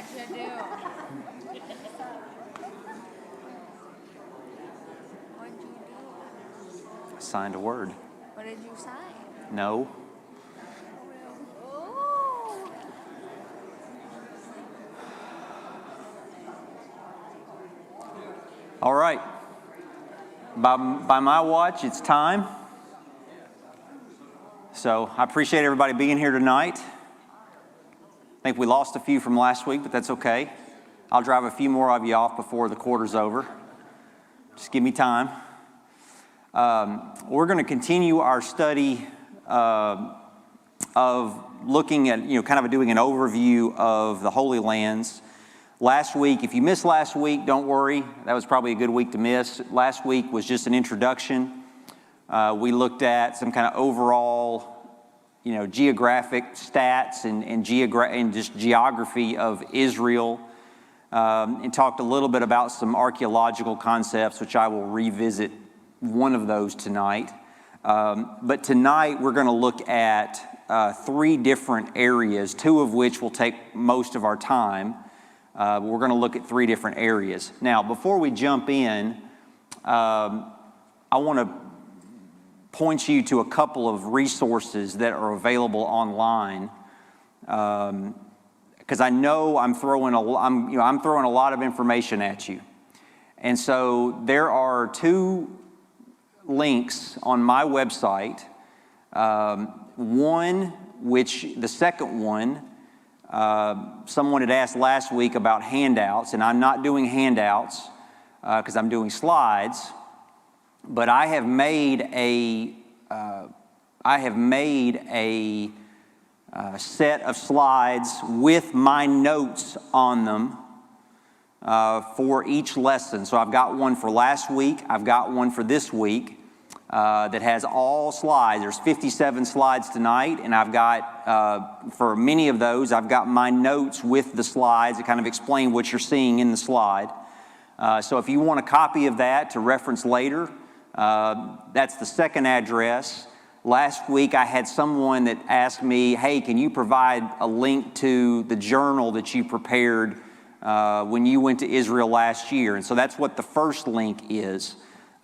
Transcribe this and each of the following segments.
What'd you do? What'd you do? I signed a word. What did you sign? No. Oh. All right. By my watch, it's time. So I appreciate everybody being here tonight. I think we lost a few from last week, but that's okay. I'll drive a few more of you off before the quarter's over. Just give me time. We're going to continue our study of looking at, kind of doing an overview of the Holy Lands. Last week, if you missed last week, don't worry. That was probably a good week to miss. Last week was just an introduction. We looked at some kind of overall, geographic stats and just geography of Israel, and talked a little bit about some archaeological concepts, which I will revisit one of those tonight. But tonight we're going to look at 3 different areas, 2 of which will take most of our time. We're going to look at 3 different areas. Now, before we jump in, I want to point you to a couple of resources that are available online, because I know I'm throwing a lot of information at you, and so there are 2 links on my website. The second one, someone had asked last week about handouts, and I'm not doing handouts because I'm doing slides. But I have made a set of slides with my notes on them for each lesson. So I've got one for last week. I've got one for this week that has all slides. There's 57 slides tonight, and I've got, for many of those, I've got my notes with the slides that kind of explain what you're seeing in the slide. So if you want a copy of that to reference later, that's the second address. Last week I had someone that asked me, hey, can you provide a link to the journal that you prepared when you went to Israel last year? And so that's what the first link is.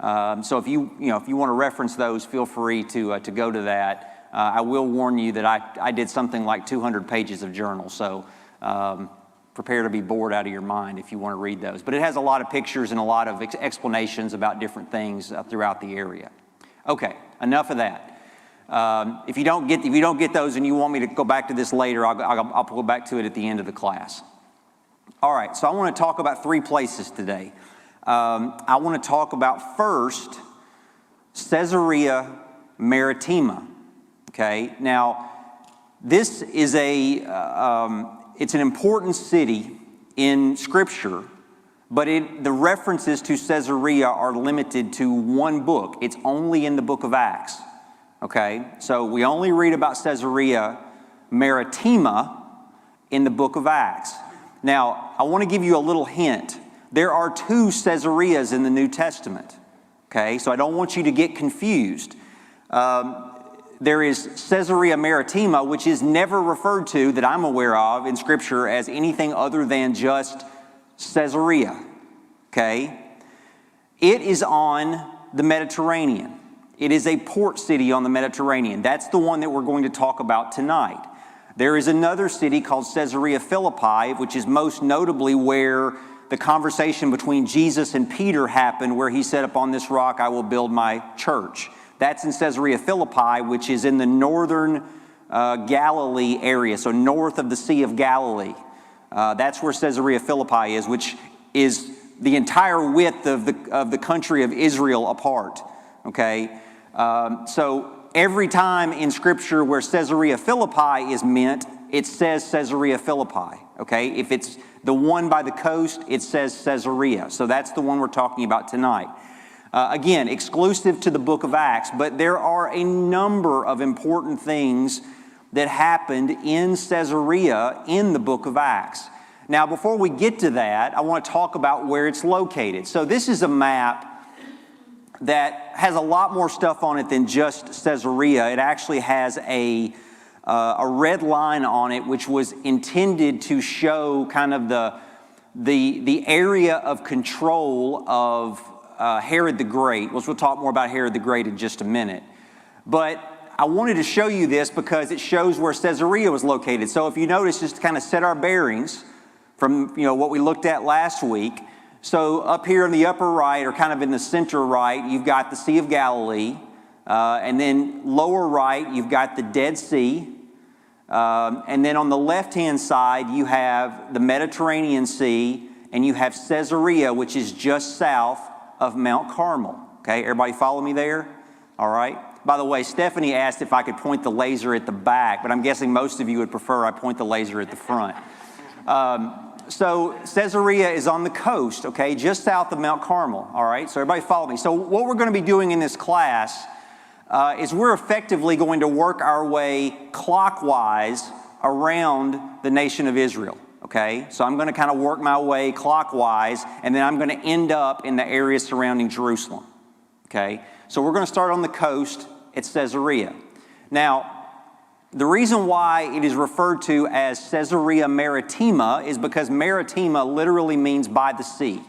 So if you want to reference those, feel free to go to that. I will warn you that I did something like 200 pages of journal, so prepare to be bored out of your mind if you want to read those. But it has a lot of pictures and a lot of explanations about different things throughout the area. Okay, enough of that. If you don't get those and you want me to go back to this later, I'll go back to it at the end of the class. All right, so I want to talk about 3 places today. I want to talk about first Caesarea Maritima. Okay, now this is it's an important city in Scripture, but the references to Caesarea are limited to one book. It's only in the book of Acts. Okay, so we only read about Caesarea Maritima in the book of Acts. Now, I want to give you a little hint. There are 2 Caesareas in the New Testament. Okay, so I don't want you to get confused. There is Caesarea Maritima, which is never referred to, that I'm aware of, in Scripture as anything other than just Caesarea. Okay? It is on the Mediterranean. It is a port city on the Mediterranean. That's the one that we're going to talk about tonight. There is another city called Caesarea Philippi, which is most notably where the conversation between Jesus and Peter happened, where he said, upon this rock I will build my church. That's in Caesarea Philippi, which is in the northern Galilee area, so north of the Sea of Galilee. That's where Caesarea Philippi is, which is the entire width of the country of Israel apart. Okay, so every time in Scripture where Caesarea Philippi is meant, it says Caesarea Philippi. Okay, if it's the one by the coast, it says Caesarea. So that's the one we're talking about tonight. Again, exclusive to the book of Acts, but there are a number of important things that happened in Caesarea in the book of Acts. Now, before we get to that, I want to talk about where it's located. So this is a map that has a lot more stuff on it than just Caesarea. It actually has a a red line on it, which was intended to show kind of the area of control of Herod the Great. We'll talk more about Herod the Great in just a minute. But I wanted to show you this because it shows where Caesarea was located. So if you notice, just to kind of set our bearings from what we looked at last week. So up here in the upper right, or kind of in the center right, you've got the Sea of Galilee. And then lower right, you've got the Dead Sea. And then on the left-hand side, you have the Mediterranean Sea, and you have Caesarea, which is just south of Mount Carmel. Okay, everybody follow me there? All right. By the way, Stephanie asked if I could point the laser at the back, but I'm guessing most of you would prefer I point the laser at the front. So Caesarea is on the coast, okay, just south of Mount Carmel. All right, so everybody follow me. So what we're going to be doing in this class is we're effectively going to work our way clockwise around the nation of Israel. Okay, so I'm going to kind of work my way clockwise, and then I'm going to end up in the area surrounding Jerusalem. Okay, so we're going to start on the coast at Caesarea. Now, the reason why it is referred to as Caesarea Maritima is because Maritima literally means by the sea.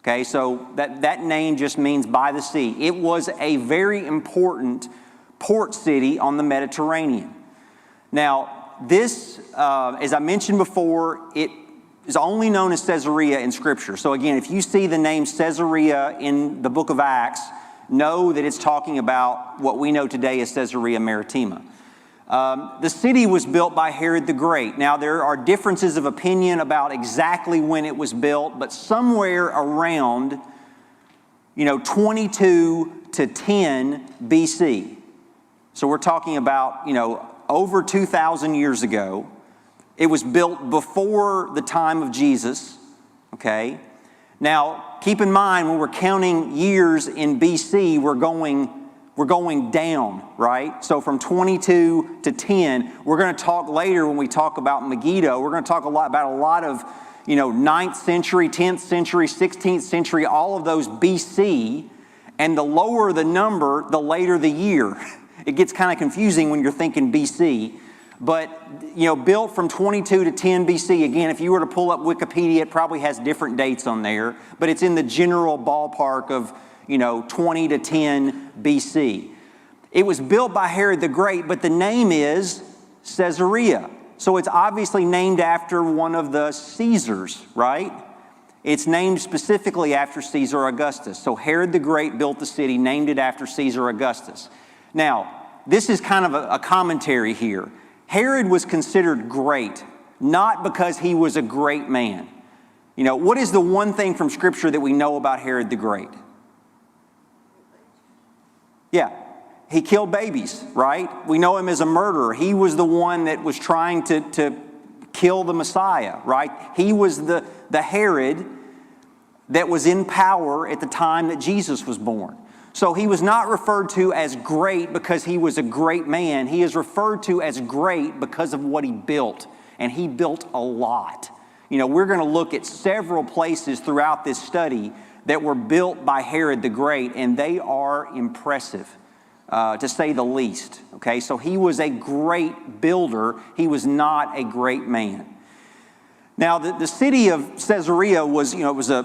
Okay, so that name just means by the sea. It was a very important port city on the Mediterranean. Now, this, as I mentioned before, it is only known as Caesarea in Scripture. So again, if you see the name Caesarea in the book of Acts, know that it's talking about what we know today as Caesarea Maritima. The city was built by Herod the Great. Now, there are differences of opinion about exactly when it was built, but somewhere around, 22 to 10 BC. So we're talking about, over 2,000 years ago. It was built before the time of Jesus, okay? Now, keep in mind, when we're counting years in BC, we're going down, right? So from 22 to 10, we're going to talk later when we talk about Megiddo, we're going to talk about a lot of, 9th century, 10th century, 16th century, all of those BC, and the lower the number, the later the year. It gets kind of confusing when you're thinking BC. But, built from 22 to 10 BC, again, if you were to pull up Wikipedia, it probably has different dates on there, but it's in the general ballpark of, 20 to 10 BC. It was built by Herod the Great, but the name is Caesarea. So it's obviously named after one of the Caesars, right? It's named specifically after Caesar Augustus. So Herod the Great built the city, named it after Caesar Augustus. Now, this is kind of a commentary here. Herod was considered great, not because he was a great man. What is the one thing from Scripture that we know about Herod the Great? Yeah, he killed babies, right? We know him as a murderer. He was the one that was trying to kill the Messiah, right? He was the Herod that was in power at the time that Jesus was born. So he was not referred to as great because he was a great man. He is referred to as great because of what he built, and he built a lot. We're going to look at several places throughout this study that were built by Herod the Great, and they are impressive, to say the least. Okay, so he was a great builder. He was not a great man. Now, the city of Caesarea was, it was a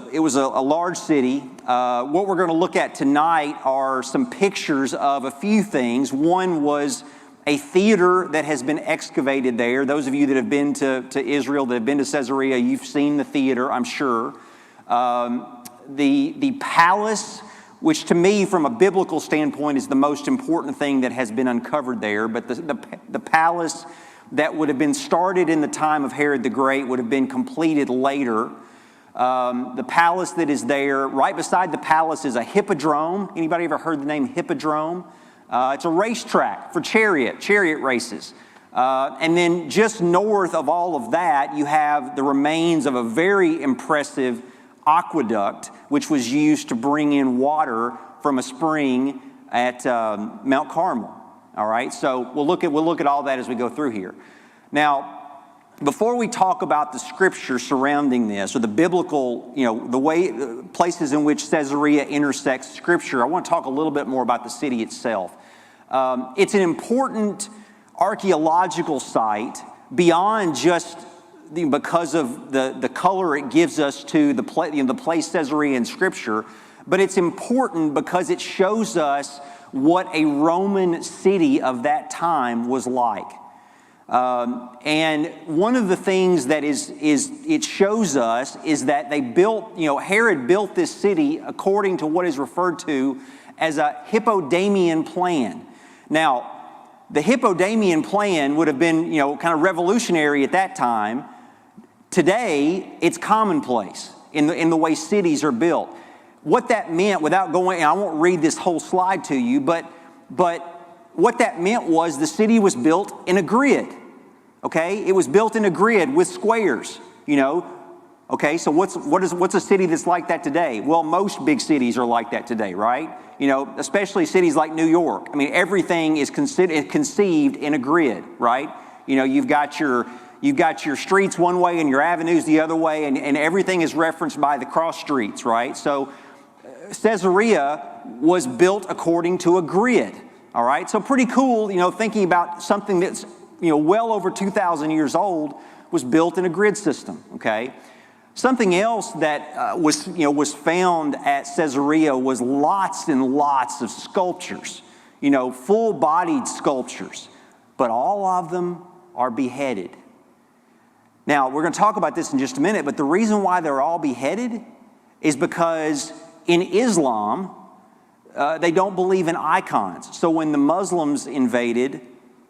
large city. What we're going to look at tonight are some pictures of a few things. One was a theater that has been excavated there. Those of you that have been to Israel, that have been to Caesarea, you've seen the theater, I'm sure. The palace, which to me, from a biblical standpoint, is the most important thing that has been uncovered there. But the palace that would have been started in the time of Herod the Great would have been completed later. The palace that is there, right beside the palace is a hippodrome. Anybody ever heard the name hippodrome? It's a racetrack for chariot races. And then just north of all of that, you have the remains of a very impressive aqueduct, which was used to bring in water from a spring at Mount Carmel. All right, so we'll look at all that as we go through here. Now, before we talk about the scripture surrounding this, or the biblical, the places in which Caesarea intersects scripture, I want to talk a little bit more about the city itself. It's an important archaeological site beyond just because of the color it gives us to the place Caesarea in Scripture, but it's important because it shows us what a Roman city of that time was like. And one of the things that it shows us is that they built, Herod built this city according to what is referred to as a Hippodamian plan. Now, the Hippodamian plan would have been, kind of revolutionary at that time. Today, it's commonplace in the way cities are built. What that meant, without going, and I won't read this whole slide to you, but what that meant was the city was built in a grid. Okay, it was built in a grid with squares. Okay, so what's a city that's like that today? Well, most big cities are like that today, right? Especially cities like New York. I mean, everything is conceived in a grid, right? You've got your streets one way and your avenues the other way, and everything is referenced by the cross streets, right? So Caesarea was built according to a grid, all right? So pretty cool, thinking about something that's, well over 2,000 years old was built in a grid system, okay? Something else that was found at Caesarea was lots and lots of sculptures, full-bodied sculptures, but all of them are beheaded. Now, we're going to talk about this in just a minute, but the reason why they're all beheaded is because in Islam, they don't believe in icons. So when the Muslims invaded,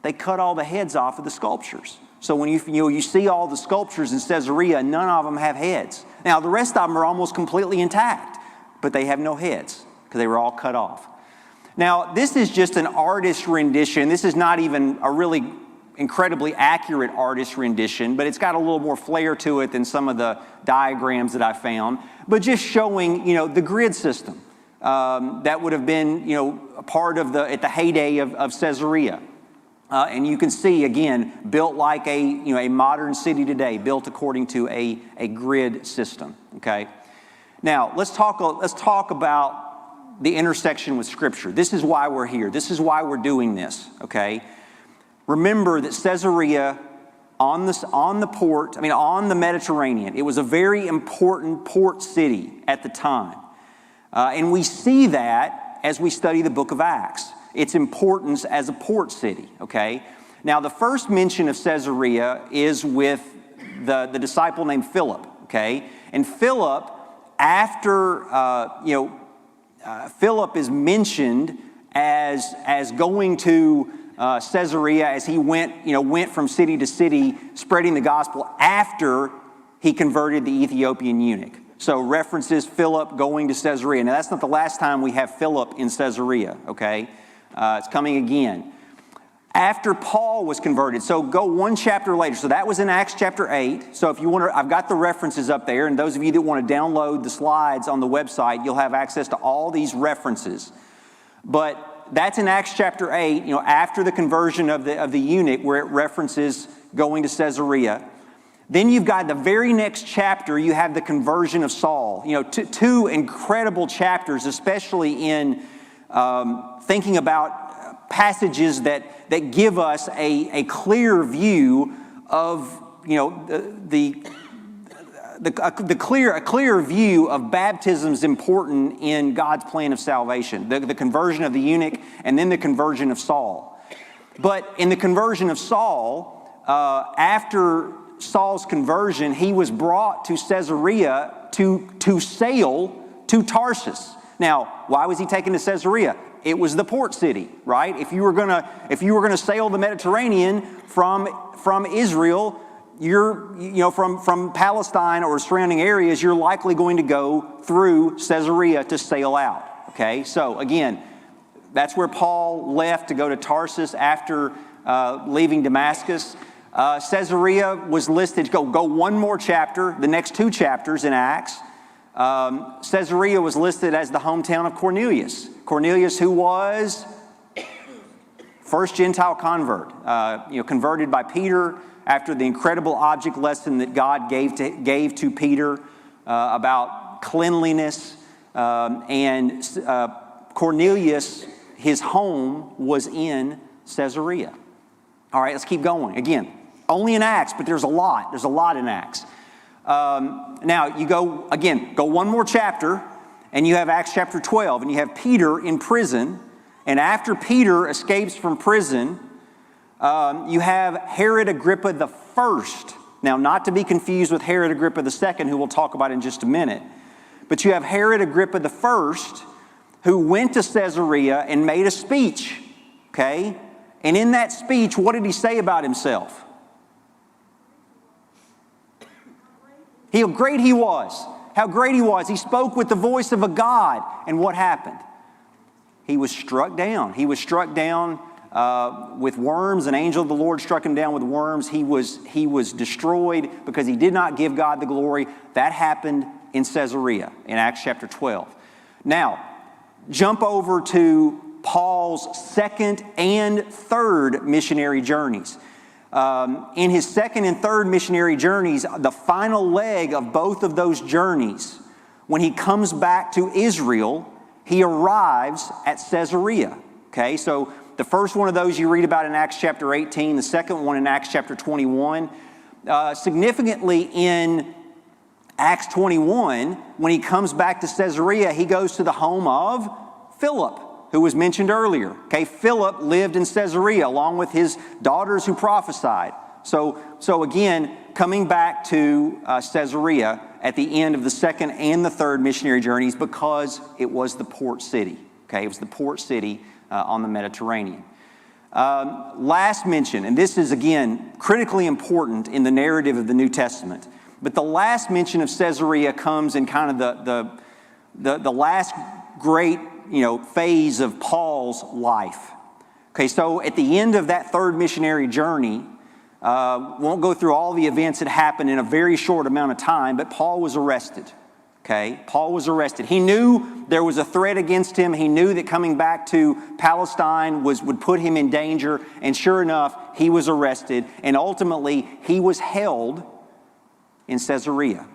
they cut all the heads off of the sculptures. So when you see all the sculptures in Caesarea, none of them have heads. Now, the rest of them are almost completely intact, but they have no heads because they were all cut off. Now, this is just an artist's rendition. This is not even a really incredibly accurate artist rendition, but it's got a little more flair to it than some of the diagrams that I found. But just showing, the grid system that would have been, a part of at the heyday of Caesarea. And you can see, again, built like a modern city today, built according to a grid system. Okay. Now let's talk about the intersection with Scripture. This is why we're here. This is why we're doing this. Okay. Remember that Caesarea on the Mediterranean, it was a very important port city at the time. And we see that as we study the book of Acts, its importance as a port city, okay? Now, the first mention of Caesarea is with the disciple named Philip, okay? And Philip, after, Philip is mentioned as going to Caesarea as he went from city to city spreading the gospel after he converted the Ethiopian eunuch. So references Philip going to Caesarea. Now that's not the last time we have Philip in Caesarea, okay? It's coming again. After Paul was converted, so go one chapter later. So that was in Acts chapter 8. So if you want to, I've got the references up there, and those of you that want to download the slides on the website, you'll have access to all these references. But that's in Acts chapter 8, after the conversion of the eunuch, where it references going to Caesarea. Then you've got the very next chapter, you have the conversion of Saul. Two incredible chapters, especially in thinking about passages that give us a clear view of, a clear view of baptism's important in God's plan of salvation. The conversion of the eunuch and then the conversion of Saul. But in the conversion of Saul, after Saul's conversion, he was brought to Caesarea to sail to Tarsus. Now, why was he taken to Caesarea? It was the port city, right? If you were gonna sail the Mediterranean from Israel, from Palestine or surrounding areas, you're likely going to go through Caesarea to sail out. Okay, so again, that's where Paul left to go to Tarsus after leaving Damascus. Caesarea was listed, go one more chapter, the next two chapters in Acts. Caesarea was listed as the hometown of Cornelius. Cornelius, who was first Gentile convert, converted by Peter after the incredible object lesson that God gave to Peter about cleanliness. And Cornelius, his home was in Caesarea. All right, let's keep going. Again, only in Acts, but there's a lot. There's a lot in Acts. Now, you go one more chapter, and you have Acts chapter 12, and you have Peter in prison. And after Peter escapes from prison, you have Herod Agrippa the first. Now, not to be confused with Herod Agrippa the second, who we'll talk about in just a minute. But you have Herod Agrippa the first, who went to Caesarea and made a speech. Okay? And in that speech, what did he say about himself? How great he was. How great he was. He spoke with the voice of a God. And what happened? He was struck down. He was struck down with worms. An angel of the Lord struck him down with worms. He was destroyed because he did not give God the glory. That happened in Caesarea in Acts chapter 12. Now, jump over to Paul's second and third missionary journeys. In his second and third missionary journeys, the final leg of both of those journeys, when he comes back to Israel, he arrives at Caesarea. Okay, so the first one of those you read about in Acts chapter 18, the second one in Acts chapter 21. Significantly in Acts 21, when he comes back to Caesarea, he goes to the home of Philip, who was mentioned earlier. Okay, Philip lived in Caesarea along with his daughters who prophesied. So again, coming back to Caesarea at the end of the second and the third missionary journeys, because it was the port city. Okay, it was the port city on the Mediterranean. Last mention, and this is again critically important in the narrative of the New Testament, but the last mention of Caesarea comes in kind of the last great phase of Paul's life. Okay, so at the end of that third missionary journey, won't go through all the events that happened in a very short amount of time, but Paul was arrested. Okay, Paul was arrested. He knew there was a threat against him. He knew that coming back to Palestine would put him in danger, and sure enough, he was arrested, and ultimately he was held in Caesarea.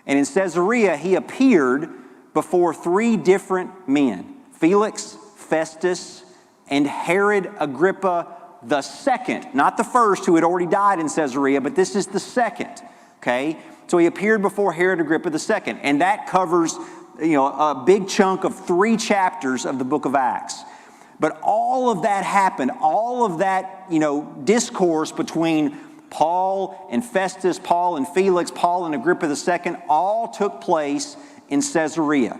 And in Caesarea, he appeared before three different men: Felix, Festus, and Herod Agrippa the second. Not the first, who had already died in Caesarea, but this is the second. Okay? So he appeared before Herod Agrippa the second. And that covers, a big chunk of 3 chapters of the book of Acts. But all of that happened, all of that, discourse between Paul and Festus, Paul and Felix, Paul and Agrippa the second, all took place in Caesarea.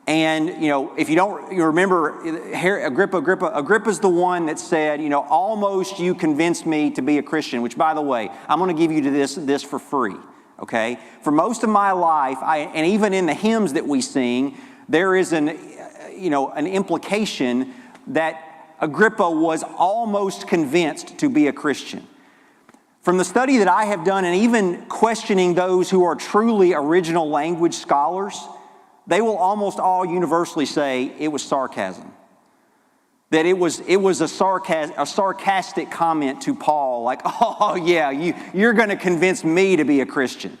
And, if you remember, Agrippa's the one that said, almost you convinced me to be a Christian, which, by the way, I'm going to give you this for free, okay? For most of my life, and even in the hymns that we sing, there is an implication that Agrippa was almost convinced to be a Christian. From the study that I have done, and even questioning those who are truly original language scholars, they will almost all universally say it was sarcasm. That it was a sarcastic comment to Paul, like, oh yeah, you're going to convince me to be a Christian.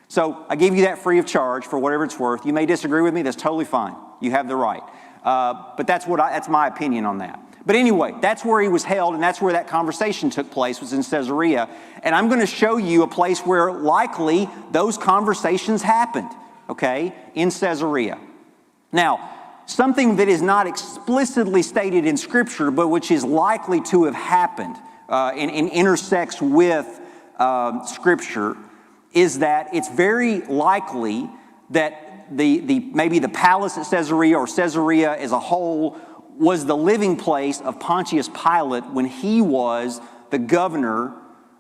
So I gave you that free of charge for whatever it's worth. You may disagree with me, that's totally fine. You have the right. But that's my opinion on that. But anyway, that's where he was held, and that's where that conversation took place, was in Caesarea. And I'm going to show you a place where likely those conversations happened, okay, in Caesarea. Now, something that is not explicitly stated in Scripture, but which is likely to have happened and intersects with Scripture, is that it's very likely that maybe the palace at Caesarea, or Caesarea as a whole, was the living place of Pontius Pilate when he was the governor,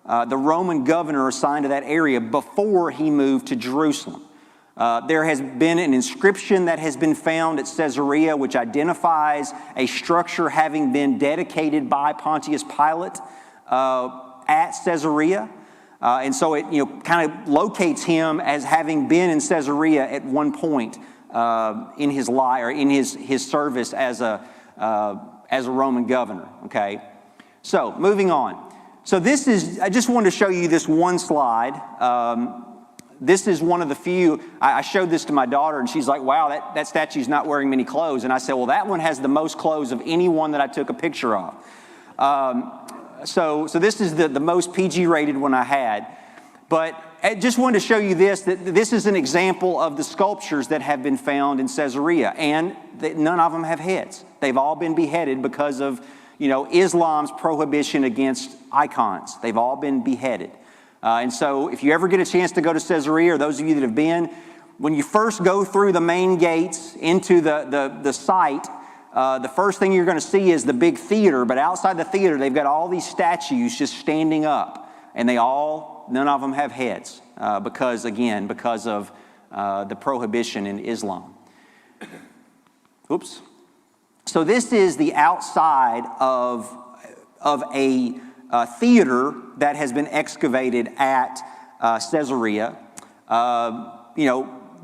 the Roman governor assigned to that area before he moved to Jerusalem. There has been an inscription that has been found at Caesarea which identifies a structure having been dedicated by Pontius Pilate at Caesarea. And so it kind of locates him as having been in Caesarea at one point in his life, or in his service as a Roman governor. Okay, so moving on. So I just wanted to show you this one slide. This is one of the few. I showed this to my daughter, and she's like, "Wow, that statue's not wearing many clothes." And I said, "Well, that one has the most clothes of any one that I took a picture of." So this is the most PG rated one I had. But I just wanted to show you this, that this is an example of the sculptures that have been found in Caesarea, and none of them have heads. They've all been beheaded because of, Islam's prohibition against icons. They've all been beheaded. And so if you ever get a chance to go to Caesarea, or those of you that have been, when you first go through the main gates into the site, the first thing you're going to see is the big theater, but outside the theater, they've got all these statues just standing up, and none of them have heads because of the prohibition in Islam. Oops. So this is the outside of a theater that has been excavated at Caesarea.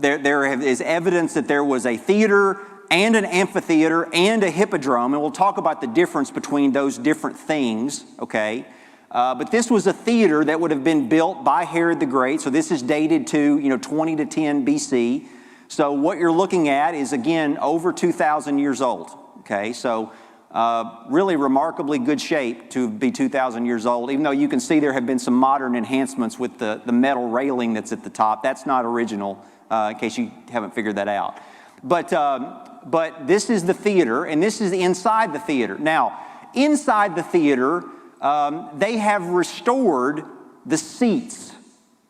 There is evidence that there was a theater and an amphitheater and a hippodrome, and we'll talk about the difference between those different things, okay? But this was a theater that would have been built by Herod the Great, so this is dated to 20 to 10 BC. So what you're looking at is, again, over 2,000 years old, okay? So really remarkably good shape to be 2,000 years old, even though you can see there have been some modern enhancements with the metal railing that's at the top. That's not original, in case you haven't figured that out. But this is the theater, and this is inside the theater. Now, inside the theater, they have restored the seats,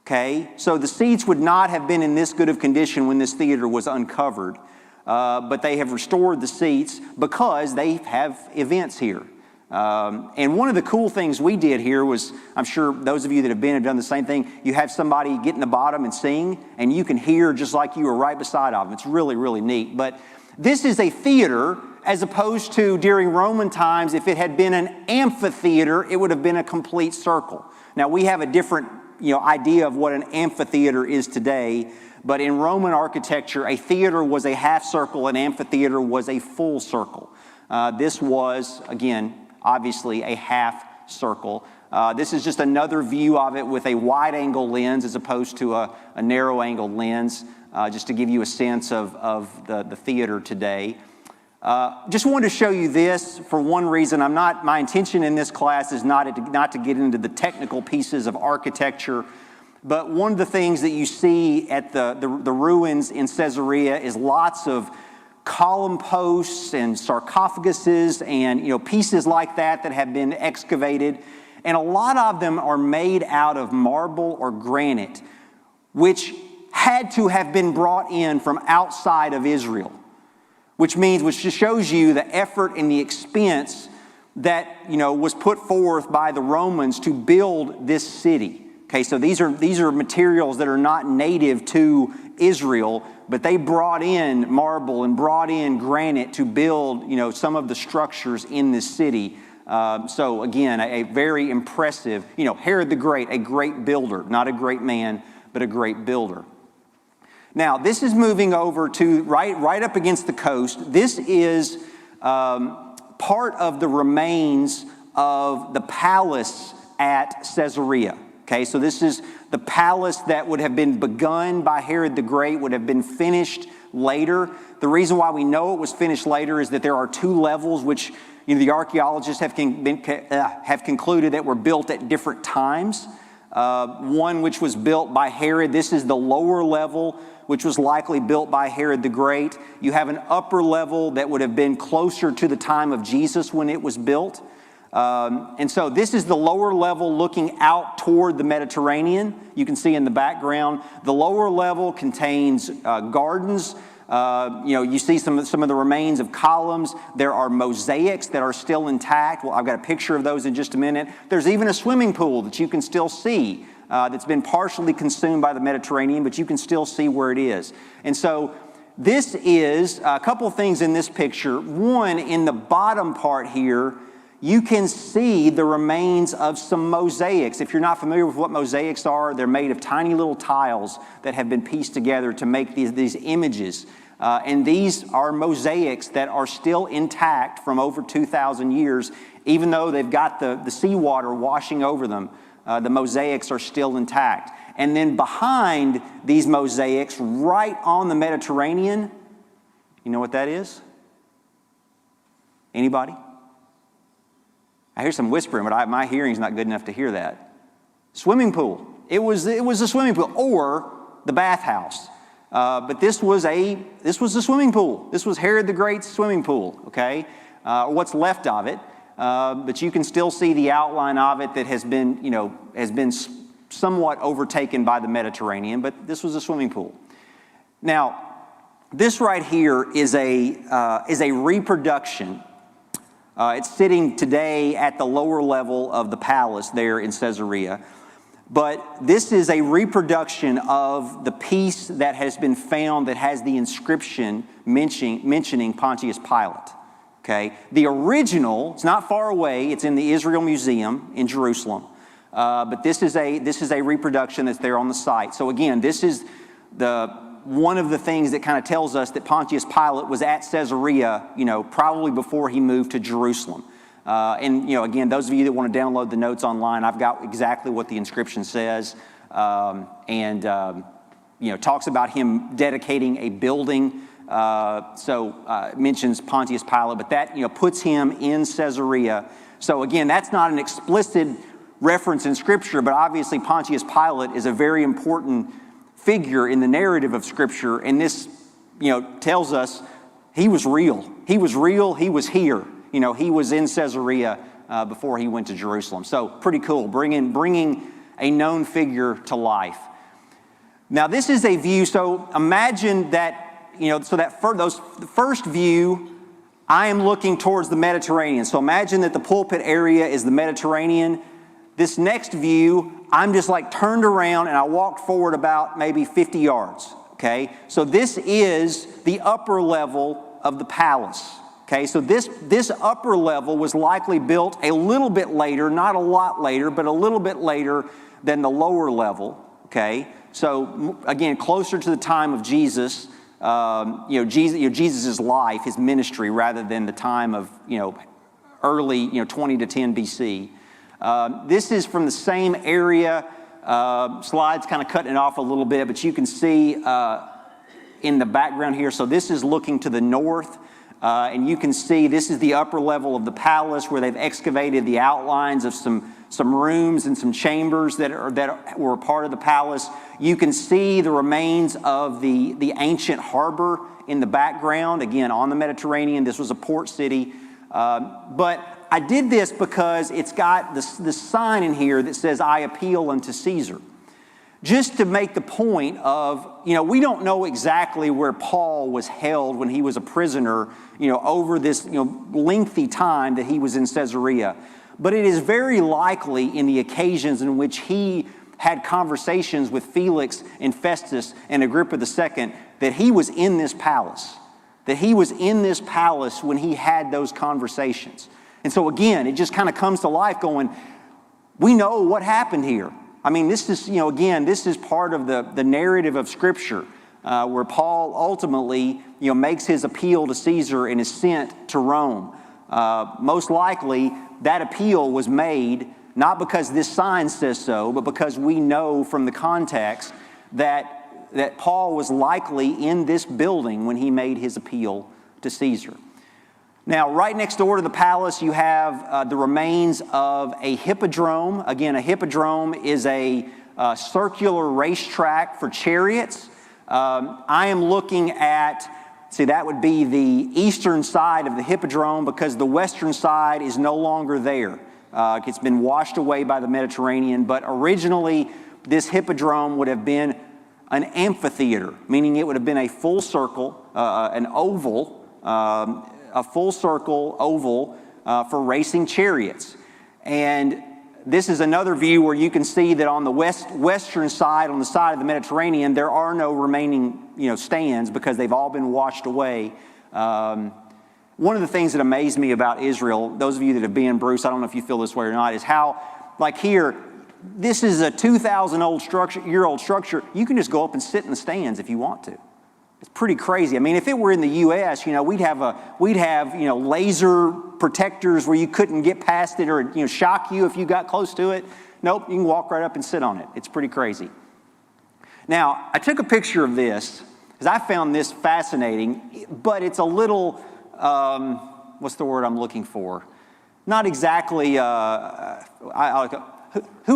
okay? So the seats would not have been in this good of condition when this theater was uncovered, but they have restored the seats because they have events here. And one of the cool things we did here was, I'm sure those of you that have been have done the same thing, you have somebody get in the bottom and sing, and you can hear just like you were right beside of them. It's really, really neat. But this is a theater, as opposed to during Roman times, if it had been an amphitheater, it would have been a complete circle. Now, we have a different idea of what an amphitheater is today, but in Roman architecture, a theater was a half circle, an amphitheater was a full circle. This was, again, obviously a half circle. This is just another view of it with a wide-angle lens as opposed to a narrow-angle lens, just to give you a sense of the theater today. Just wanted to show you this for one reason. My intention in this class is not to get into the technical pieces of architecture, but one of the things that you see at the ruins in Caesarea is lots of column posts and sarcophaguses and pieces like that have been excavated, and a lot of them are made out of marble or granite, which had to have been brought in from outside of Israel, which just shows you the effort and the expense that was put forth by the Romans to build this city. Okay, so these are materials that are not native to Israel, but they brought in marble and brought in granite to build, some of the structures in this city. So again, a very impressive, Herod the Great, a great builder, not a great man, but a great builder. Now, this is moving over to right up against the coast. This is part of the remains of the palace at Caesarea. Okay, so this is the palace that would have been begun by Herod the Great, would have been finished later. The reason why we know it was finished later is that there are two levels which the archaeologists have concluded that were built at different times. One which was built by Herod. This is the lower level, which was likely built by Herod the Great. You have an upper level that would have been closer to the time of Jesus when it was built. And so this is the lower level looking out toward the Mediterranean. You can see in the background, the lower level contains gardens. You see some of the remains of columns. There are mosaics that are still intact. Well, I've got a picture of those in just a minute. There's even a swimming pool that you can still see that's been partially consumed by the Mediterranean, but you can still see where it is. And so this is a couple of things in this picture. One, in the bottom part here, you can see the remains of some mosaics. If you're not familiar with what mosaics are, they're made of tiny little tiles that have been pieced together to make these images. And these are mosaics that are still intact from over 2,000 years. Even though they've got the seawater washing over them, the mosaics are still intact. And then behind these mosaics, right on the Mediterranean, you know what that is? Anybody? I hear some whispering, but my hearing's not good enough to hear that. Swimming pool. It was a swimming pool, or the bathhouse. But this was the swimming pool. This was Herod the Great's swimming pool, okay? Or what's left of it. But you can still see the outline of it that has been somewhat overtaken by the Mediterranean, but this was a swimming pool. Now, this right here is a reproduction. It's sitting today at the lower level of the palace there in Caesarea. But this is a reproduction of the piece that has been found that has the inscription mentioning Pontius Pilate. Okay? The original, it's not far away. It's in the Israel Museum in Jerusalem. But this is a reproduction that's there on the site. So again, this is one of the things that kind of tells us that Pontius Pilate was at Caesarea, probably before he moved to Jerusalem. And again, those of you that want to download the notes online, I've got exactly what the inscription says, and talks about him dedicating a building. It mentions Pontius Pilate, but that puts him in Caesarea. So again, that's not an explicit reference in Scripture, but obviously Pontius Pilate is a very important figure in the narrative of Scripture, and this tells us he was real. He was real. He was here. He was in Caesarea before he went to Jerusalem. So pretty cool, bringing a known figure to life. Now this is a view. So imagine that the first view, I am looking towards the Mediterranean. So imagine that the pulpit area is the Mediterranean. This next view, I'm just like turned around and I walked forward about maybe 50 yards. Okay, so this is the upper level of the palace. Okay, so this upper level was likely built a little bit later, not a lot later, but a little bit later than the lower level. Okay, so again, closer to the time of Jesus, Jesus' life, his ministry, rather than the time of early 20 to 10 BC. This is from the same area. Slides kind of cutting it off a little bit, but you can see in the background here. So this is looking to the north. And you can see this is the upper level of the palace where they've excavated the outlines of some rooms and some chambers that were part of the palace. You can see the remains of the ancient harbor in the background, again, on the Mediterranean. This was a port city. But I did this because it's got this sign in here that says, "I appeal unto Caesar." Just to make the point of, we don't know exactly where Paul was held when he was a prisoner, over this, lengthy time that he was in Caesarea. But it is very likely in the occasions in which he had conversations with Felix and Festus and Agrippa II that he was in this palace. That he was in this palace when he had those conversations. And so again, it just kind of comes to life going, we know what happened here. I mean, this is, this is part of the narrative of Scripture where Paul ultimately, makes his appeal to Caesar and is sent to Rome. Most likely, that appeal was made not because this sign says so, but because we know from the context that Paul was likely in this building when he made his appeal to Caesar. Now, right next door to the palace, you have the remains of a hippodrome. Again, a hippodrome is a circular racetrack for chariots. I am looking at, that would be the eastern side of the hippodrome because the western side is no longer there. It's been washed away by the Mediterranean, but originally this hippodrome would have been an amphitheater, meaning it would have been a full circle, an oval, a full circle oval for racing chariots. And this is another view where you can see that on the western side, on the side of the Mediterranean, there are no remaining stands because they've all been washed away. One of the things that amazed me about Israel, those of you that have been, Bruce, I don't know if you feel this way or not, is how, like here, this is a 2,000-year-old structure. You can just go up and sit in the stands if you want to. It's pretty crazy. I mean, if it were in the U.S., we'd have laser protectors where you couldn't get past it or shock you if you got close to it. Nope, you can walk right up and sit on it. It's pretty crazy. Now, I took a picture of this because I found this fascinating, but it's a little, what's the word I'm looking for? not exactly, who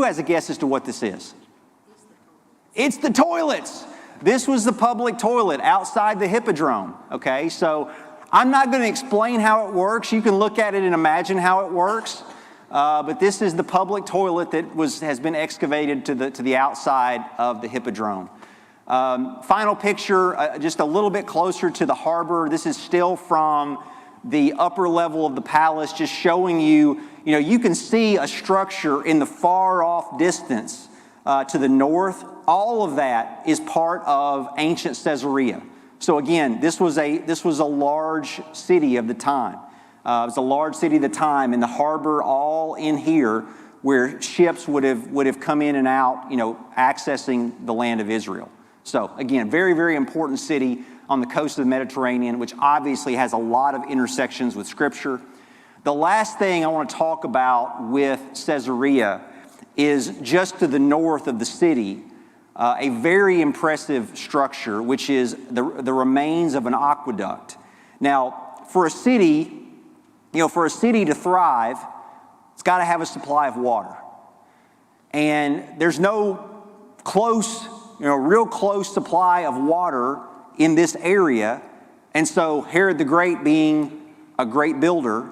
has a guess as to what this is? It's the toilets. This was the public toilet outside the Hippodrome, okay? So I'm not going to explain how it works. You can look at it and imagine how it works. But this is the public toilet that has been excavated to the outside of the Hippodrome. Final picture, just a little bit closer to the harbor. This is still from the upper level of the palace, just showing you, you can see a structure in the far off distance to the north. All of that is part of ancient Caesarea. So again, this was a large city of the time. It was a large city of the time, and the harbor all in here where ships would have come in and out, accessing the land of Israel. So again, very, very important city on the coast of the Mediterranean, which obviously has a lot of intersections with Scripture. The last thing I want to talk about with Caesarea is just to the north of the city, a very impressive structure, which is the remains of an aqueduct. Now, for a city to thrive, it's got to have a supply of water. And there's no real close supply of water in this area. And so Herod the Great, being a great builder,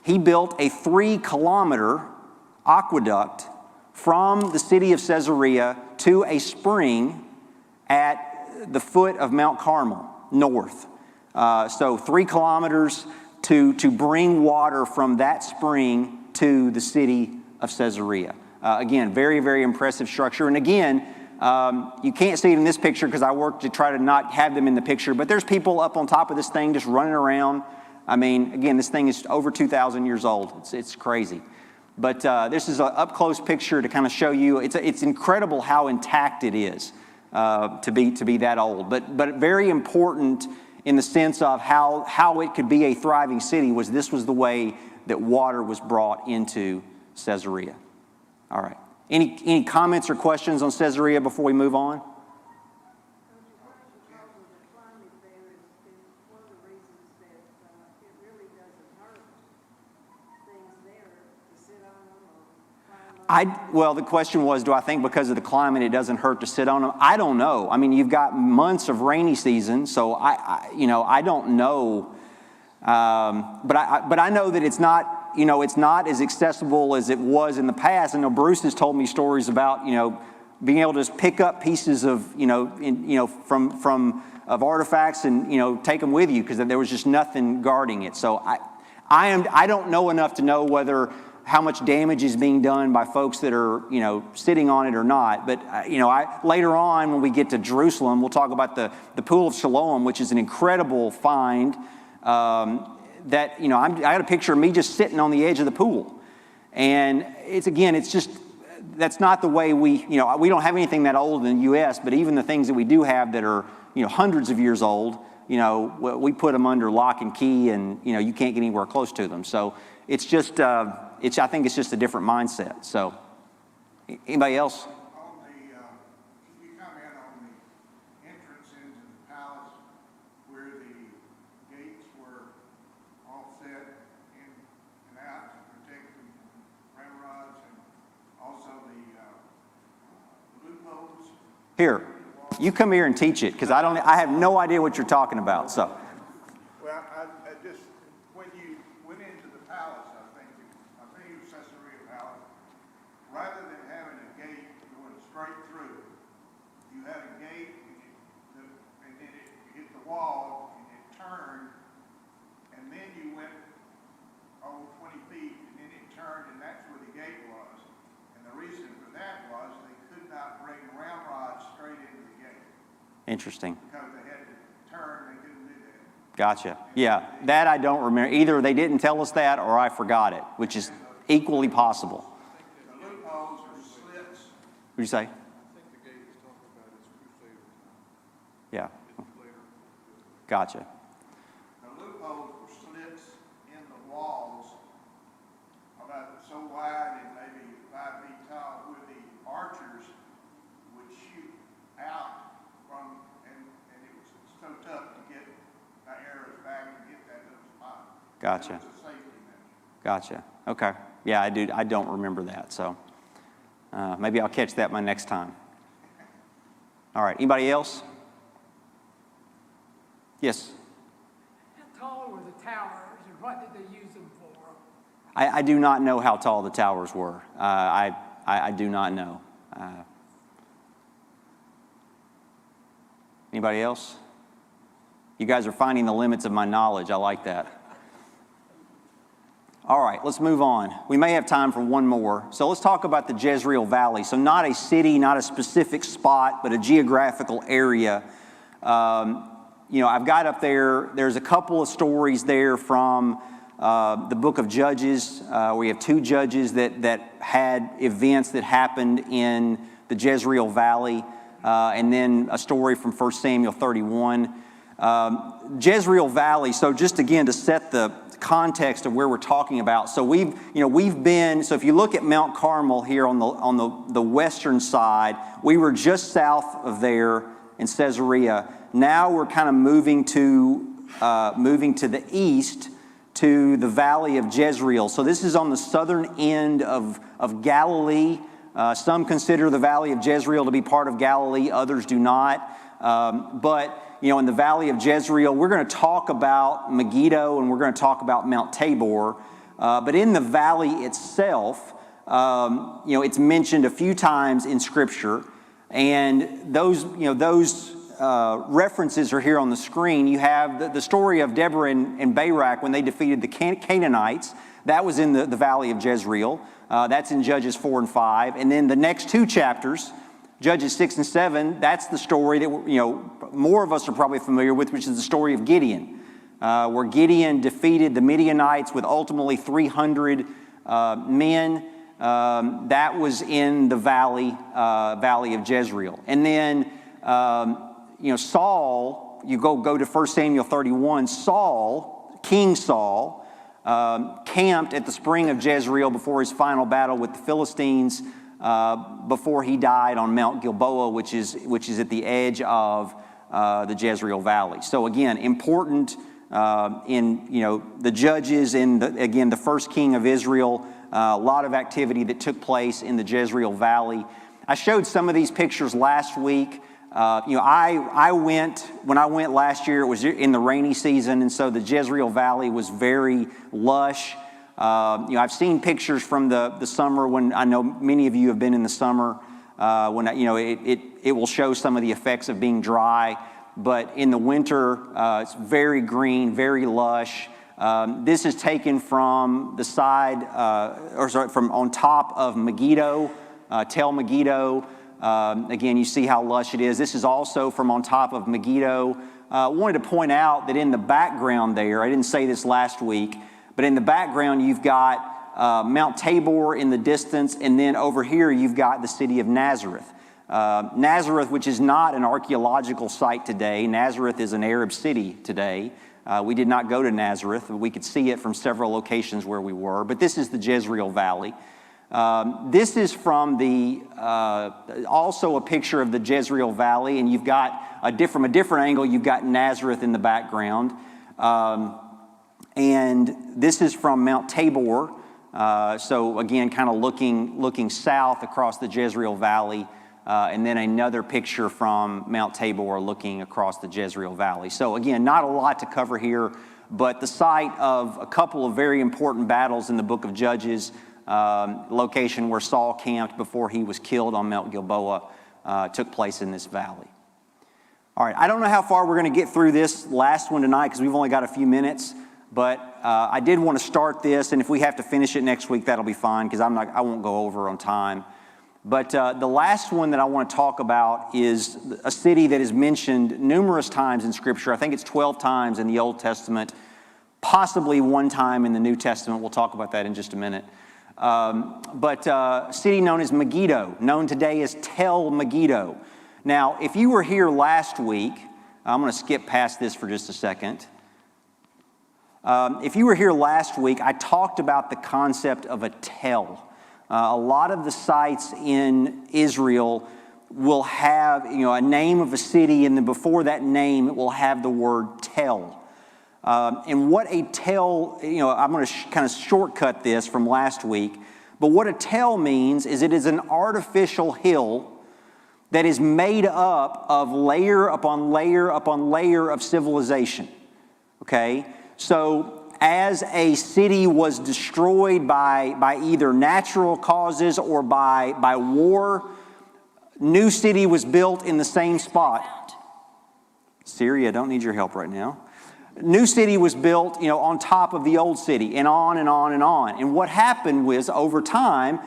he built a 3-kilometer aqueduct from the city of Caesarea to a spring at the foot of Mount Carmel, north. So 3 kilometers to bring water from that spring to the city of Caesarea. Again, very, very impressive structure. And again, you can't see it in this picture because I work to try to not have them in the picture, but there's people up on top of this thing just running around. I mean, again, this thing is over 2,000 years old. It's crazy. But this is an up-close picture to kind of show you. It's incredible how intact it is to be that old. But very important in the sense of how it could be a thriving city this was the way that water was brought into Caesarea. All right. Any comments or questions on Caesarea before we move on? Well, the question was, do I think because of the climate it doesn't hurt to sit on them? I don't know. I mean, you've got months of rainy season, so I don't know. But I know that it's not as accessible as it was in the past. I know Bruce has told me stories about being able to just pick up pieces of from artifacts and take them with you because there was just nothing guarding it. So I don't know enough to know whether how much damage is being done by folks that are, sitting on it or not. But, later on when we get to Jerusalem, we'll talk about the Pool of Siloam, which is an incredible find that, I got a picture of me just sitting on the edge of the pool. And that's not the way we don't have anything that old in the U.S., but even the things that we do have that are, hundreds of years old, we put them under lock and key and, you can't get anywhere close to them. So it's just, I think it's just a different mindset. So, anybody else? Can you comment on the entrance into the palace where the gates were all set in and out to protect them from ramrods and also the loopholes? Here, you come here and teach it because I have no idea what you're talking about. So. Well, I just, when you went into the palace, I think it was Caesarea Palace, rather than having a gate going straight through, you had a gate and then it hit the wall and it turned, and then you went 20 feet and then it turned, and that's where the gate was. And the reason for that was they could not bring ramrods straight into the gate. Interesting. Because they had to turn, they couldn't do that. Gotcha. Yeah, that I don't remember. Either they didn't tell us that or I forgot it, which is equally possible. The loopholes are slits. What did you say? I think the gate he's talking about is Crusader time. Yeah. It's later. Gotcha. The loopholes were slits in the walls about so wide and maybe 5 feet tall where the archers would shoot out from, and it was so tough to get the arrows back and get that little spot. Gotcha. It was a safety measure. Gotcha. Okay. Yeah, I do. I don't remember that, so maybe I'll catch that my next time. All right. Anybody else? Yes. How tall were the towers, and what did they use them for? I do not know how tall the towers were. I do not know. Anybody else? You guys are finding the limits of my knowledge. I like that. All right, let's move on. We may have time for one more. So let's talk about the Jezreel Valley. So not a city, not a specific spot, but a geographical area. I've got up there's a couple of stories there from the book of Judges. We have two judges that had events that happened in the Jezreel Valley, and then a story from 1 Samuel 31. Jezreel Valley, so just again to set the context of where we're talking about. So we've been, so if you look at Mount Carmel here on the western side, we were just south of there in Caesarea. Now we're kind of moving to the east to the valley of Jezreel. So this is on the southern end of Galilee. Some consider the valley of Jezreel to be part of Galilee, others do not. But in the valley of Jezreel, we're going to talk about Megiddo and we're going to talk about Mount Tabor. But in the valley itself, it's mentioned a few times in Scripture, and those references are here on the screen. You have the story of Deborah and Barak when they defeated the Canaanites. That was in the valley of Jezreel. That's in Judges 4 and 5. And then the next two chapters, Judges 6 and 7, that's the story that more of us are probably familiar with, which is the story of Gideon, where Gideon defeated the Midianites with ultimately 300 men. That was in the valley of Jezreel. And then Saul, you go to 1 Samuel 31, King Saul, camped at the spring of Jezreel before his final battle with the Philistines, before he died on Mount Gilboa, which is at the edge of the Jezreel Valley. So again, important in the Judges and the first king of Israel. A lot of activity that took place in the Jezreel Valley. I showed some of these pictures last week. When I went last year, it was in the rainy season, and so the Jezreel Valley was very lush. I've seen pictures from the summer when I know many of you have been in the summer. When it will show some of the effects of being dry, but in the winter it's very green, very lush. This is taken from the side, from on top of Megiddo, Tel Megiddo. Again, you see how lush it is. This is also from on top of Megiddo. Wanted to point out that in the background there, I didn't say this last week, but in the background you've got Mount Tabor in the distance, and then over here you've got the city of Nazareth. Nazareth, which is not an archaeological site today. Nazareth is an Arab city today. We did not go to Nazareth, but we could see it from several locations where we were. But this is the Jezreel Valley. This is from also a picture of the Jezreel Valley, and you've got from a different angle, you've got Nazareth in the background. And this is from Mount Tabor. So again, kind of looking south across the Jezreel Valley. And then another picture from Mount Tabor looking across the Jezreel Valley. So again, not a lot to cover here, but the site of a couple of very important battles in the book of Judges, location where Saul camped before he was killed on Mount Gilboa, took place in this valley. All right, I don't know how far we're going to get through this last one tonight because we've only got a few minutes, but I did want to start this, and if we have to finish it next week, that'll be fine because I won't go over on time. But the last one that I want to talk about is a city that is mentioned numerous times in Scripture. I think it's 12 times in the Old Testament, possibly one time in the New Testament. We'll talk about that in just a minute. But a city known as Megiddo, known today as Tel Megiddo. Now, if you were here last week, I'm going to skip past this for just a second. If you were here last week, I talked about the concept of a tell. A lot of the sites in Israel will have, a name of a city, and then before that name, it will have the word tell. And what a tell, I'm going to kind of shortcut this from last week, but what a tell means is it is an artificial hill that is made up of layer upon layer upon layer of civilization. Okay? So as a city was destroyed by either natural causes or by war, new city was built in the same spot. Siri, I don't need your help right now. New city was built, on top of the old city, and on and on and on. And what happened was, over time,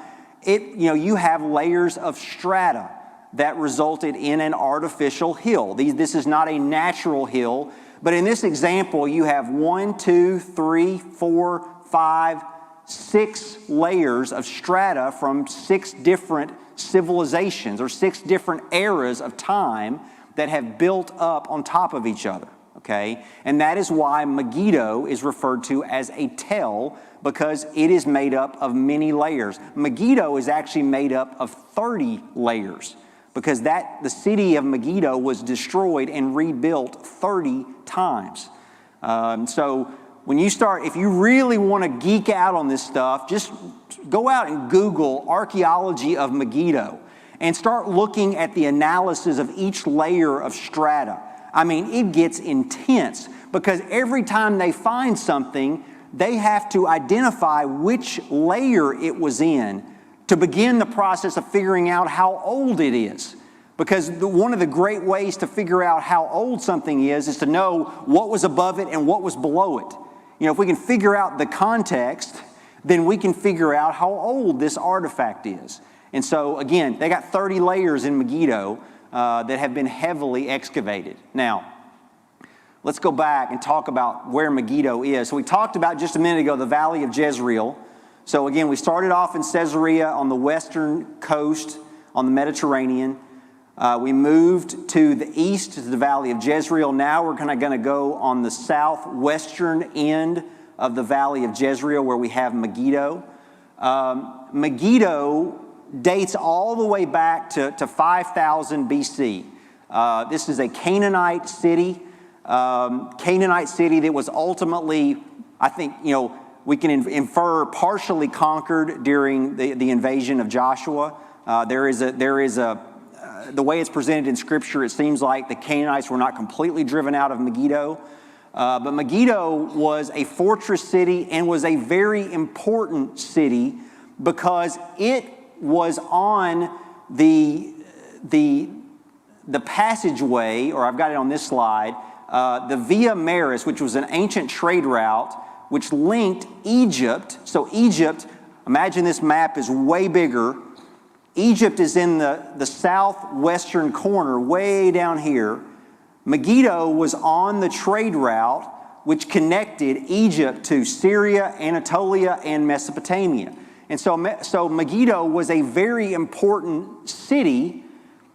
you have layers of strata that resulted in an artificial hill. This is not a natural hill, but in this example, you have 1, 2, 3, 4, 5, 6 layers of strata from 6 different civilizations or 6 different eras of time that have built up on top of each other. Okay? And that is why Megiddo is referred to as a tell, because it is made up of many layers. Megiddo is actually made up of 30 layers, because the city of Megiddo was destroyed and rebuilt 30 times. So when you start, if you really want to geek out on this stuff, just go out and Google archaeology of Megiddo and start looking at the analysis of each layer of strata. I mean, it gets intense, because every time they find something, they have to identify which layer it was in to begin the process of figuring out how old it is. Because one of the great ways to figure out how old something is to know what was above it and what was below it. If we can figure out the context, then we can figure out how old this artifact is. And so, again, they got 30 layers in Megiddo that have been heavily excavated. Now, let's go back and talk about where Megiddo is. So we talked about just a minute ago the Valley of Jezreel. So again, we started off in Caesarea on the western coast on the Mediterranean. We moved to the east to the Valley of Jezreel. Now we're kind of going to go on the southwestern end of the Valley of Jezreel, where we have Megiddo. Megiddo dates all the way back to 5000 BC. This is a Canaanite city that was ultimately, I think, we can infer partially conquered during the invasion of Joshua. The way it's presented in Scripture, it seems like the Canaanites were not completely driven out of Megiddo. But Megiddo was a fortress city and was a very important city because it was on the passageway, or I've got it on this slide, the Via Maris, which was an ancient trade route which linked Egypt. So Egypt, imagine this map is way bigger. Egypt is in the southwestern corner, way down here. Megiddo was on the trade route which connected Egypt to Syria, Anatolia, and Mesopotamia. And so Megiddo was a very important city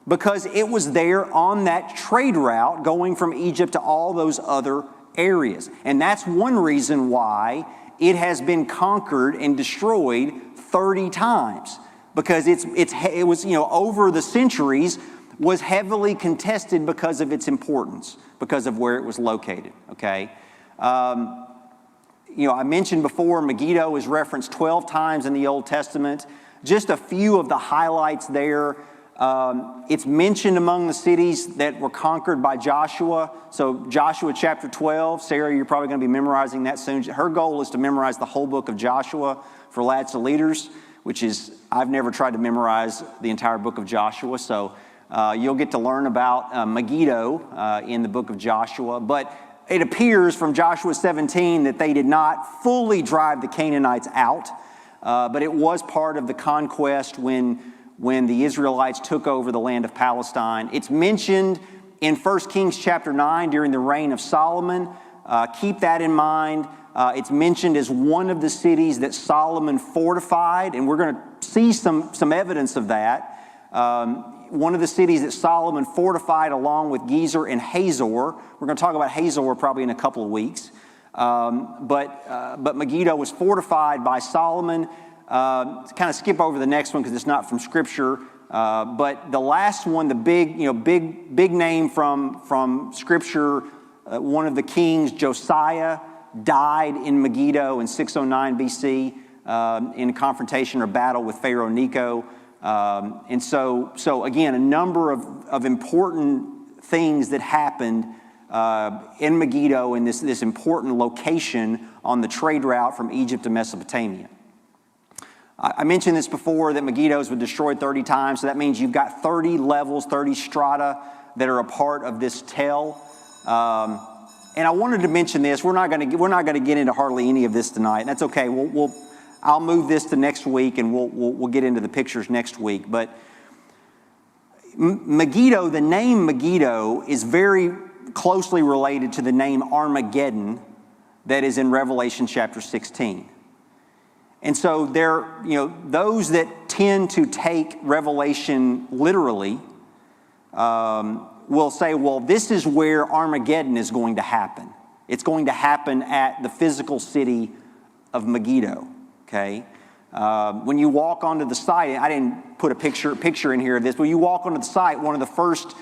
because it was there on that trade route going from Egypt to all those other areas. And that's one reason why it has been conquered and destroyed 30 times. Because it was, over the centuries, was heavily contested because of its importance, because of where it was located, okay? I mentioned before, Megiddo is referenced 12 times in the Old Testament. Just a few of the highlights there. It's mentioned among the cities that were conquered by Joshua. So Joshua chapter 12, Sarah, you're probably going to be memorizing that soon. Her goal is to memorize the whole book of Joshua for lads to leaders, which is, I've never tried to memorize the entire book of Joshua. So you'll get to learn about Megiddo in the book of Joshua. But it appears from Joshua 17 that they did not fully drive the Canaanites out, but it was part of the conquest when the Israelites took over the land of Palestine. It's mentioned in 1 Kings chapter 9 during the reign of Solomon. Keep that in mind. It's mentioned as one of the cities that Solomon fortified, and we're going to see some evidence of that. One of the cities that Solomon fortified along with Gezer and Hazor. We're going to talk about Hazor probably in a couple of weeks. But Megiddo was fortified by Solomon. Kind of skip over the next one because it's not from Scripture. But the last one, the big name from Scripture one of the kings, Josiah, died in Megiddo in 609 BC in a confrontation or battle with Pharaoh Necho. And so again, a number of important things that happened in Megiddo, in this important location on the trade route from Egypt to Mesopotamia. I mentioned this before, that Megiddo's been destroyed 30 times, so that means you've got 30 levels, 30 strata that are a part of this tell. And I wanted to mention this. We're not going to get into hardly any of this tonight, and that's okay. I'll move this to next week, and we'll get into the pictures next week. But Megiddo, the name Megiddo, is very closely related to the name Armageddon that is in Revelation chapter 16. And so those that tend to take Revelation literally will say, well, this is where Armageddon is going to happen. It's going to happen at the physical city of Megiddo, okay? When you walk onto the site, I didn't put a picture in here of this, but when you walk onto the site, one of the first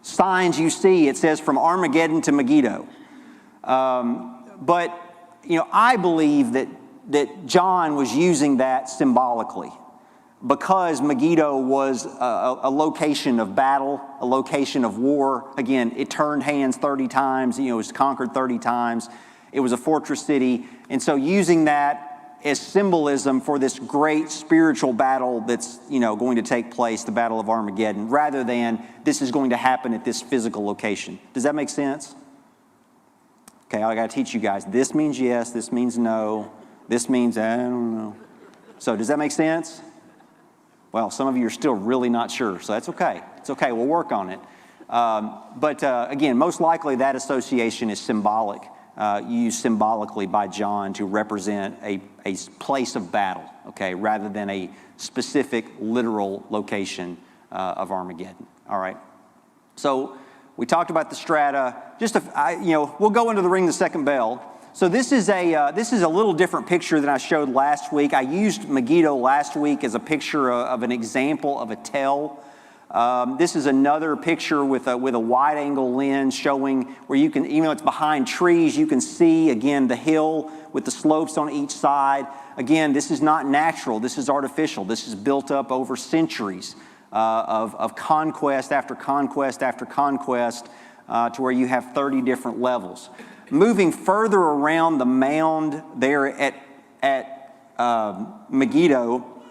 signs you see, it says from Armageddon to Megiddo. But I believe that John was using that symbolically, because Megiddo was a location of battle, a location of war. Again, it turned hands 30 times, it was conquered 30 times. It was a fortress city. And so using that as symbolism for this great spiritual battle that's going to take place, the Battle of Armageddon, rather than this is going to happen at this physical location. Does that make sense? Okay, I got to teach you guys. This means yes, this means no. This means, I don't know. So does that make sense? Well, some of you are still really not sure, so that's okay. It's okay, we'll work on it. But again, most likely that association is symbolic, used symbolically by John to represent a place of battle, okay, rather than a specific literal location of Armageddon, all right? So we talked about the strata. We'll go into the ring the second bell. So this is a little different picture than I showed last week. I used Megiddo last week as a picture of an example of a tell. This is another picture with a wide angle lens showing where you can, even though it's behind trees, you can see again the hill with the slopes on each side. Again, this is not natural. This is artificial. This is built up over centuries of conquest after conquest after conquest to where you have 30 different levels. Moving further around the mound there at Megiddo,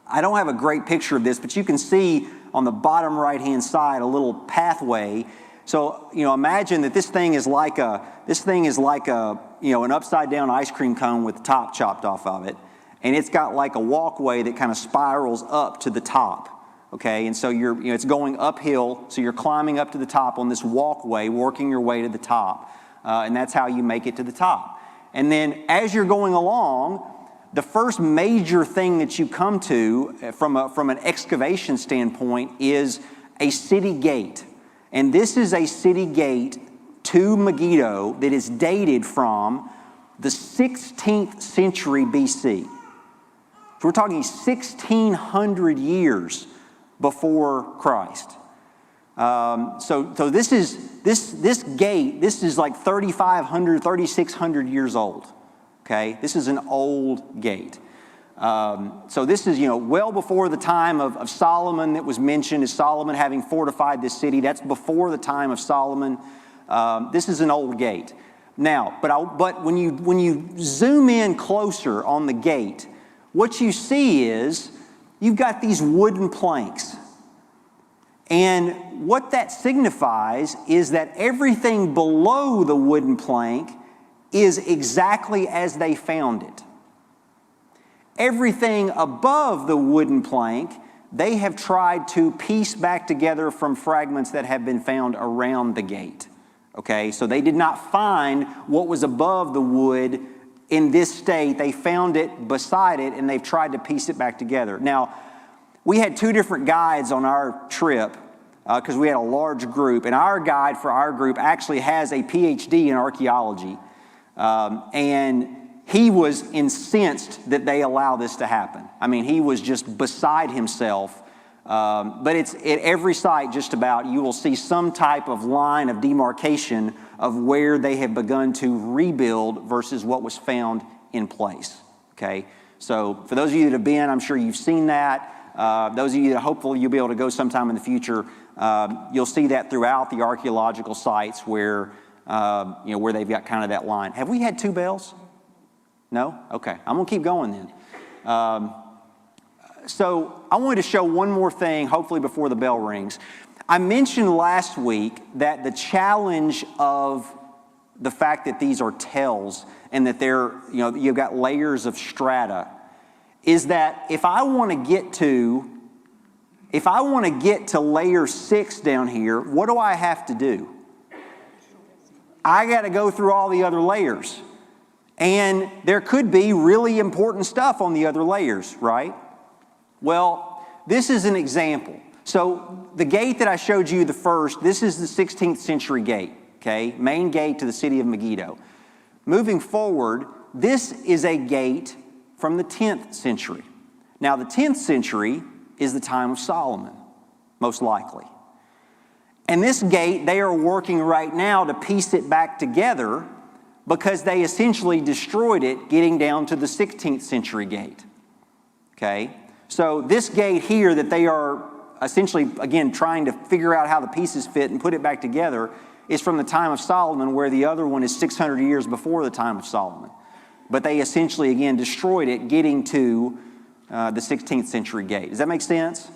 I don't have a great picture of this, but you can see on the bottom right-hand side a little pathway. So imagine that this thing is like an upside-down ice cream cone with the top chopped off of it, and it's got like a walkway that kind of spirals up to the top. Okay, and so it's going uphill, so you're climbing up to the top on this walkway, working your way to the top. And that's how you make it to the top. And then as you're going along, the first major thing that you come to from an excavation standpoint is a city gate. And this is a city gate to Megiddo that is dated from the 16th century BC. So we're talking 1,600 years before Christ. So this gate, this is like 3,500, 3,600 years old. Okay, this is an old gate. So this is well before the time of Solomon that was mentioned as Solomon having fortified this city. That's before the time of Solomon. This is an old gate. Now, but when you zoom in closer on the gate, what you see is you've got these wooden planks. And what that signifies is that everything below the wooden plank is exactly as they found it. Everything above the wooden plank, they have tried to piece back together from fragments that have been found around the gate. Okay, so they did not find what was above the wood in this state. They found it beside it, and they've tried to piece it back together. Now, we had two different guides on our trip because we had a large group. And our guide for our group actually has a PhD in archaeology. And he was incensed that they allow this to happen. I mean, he was just beside himself But it's at every site just about, you will see some type of line of demarcation of where they have begun to rebuild versus what was found in place, okay? So for those of you that have been, I'm sure you've seen that. Those of you that hopefully you'll be able to go sometime in the future, you'll see that throughout the archaeological sites where, where they've got kind of that line. Have we had 2 bells? No? Okay, I'm gonna keep going then. So I wanted to show one more thing, hopefully before the bell rings. I mentioned last week that the challenge of the fact that these are tells and that they're, you've got layers of strata, is that if I want to get to layer 6 down here, what do I have to do? I got to go through all the other layers. And there could be really important stuff on the other layers, right? Well, this is an example. So the gate that I showed you the first, this is the 16th century gate, okay? Main gate to the city of Megiddo. Moving forward, this is a gate from the 10th century. Now, the 10th century is the time of Solomon, most likely. And this gate, they are working right now to piece it back together because they essentially destroyed it getting down to the 16th century gate, okay? So this gate here that they are essentially, again, trying to figure out how the pieces fit and put it back together is from the time of Solomon, where the other one is 600 years before the time of Solomon. But they essentially, again, destroyed it getting to the 16th century gate. Does that make sense?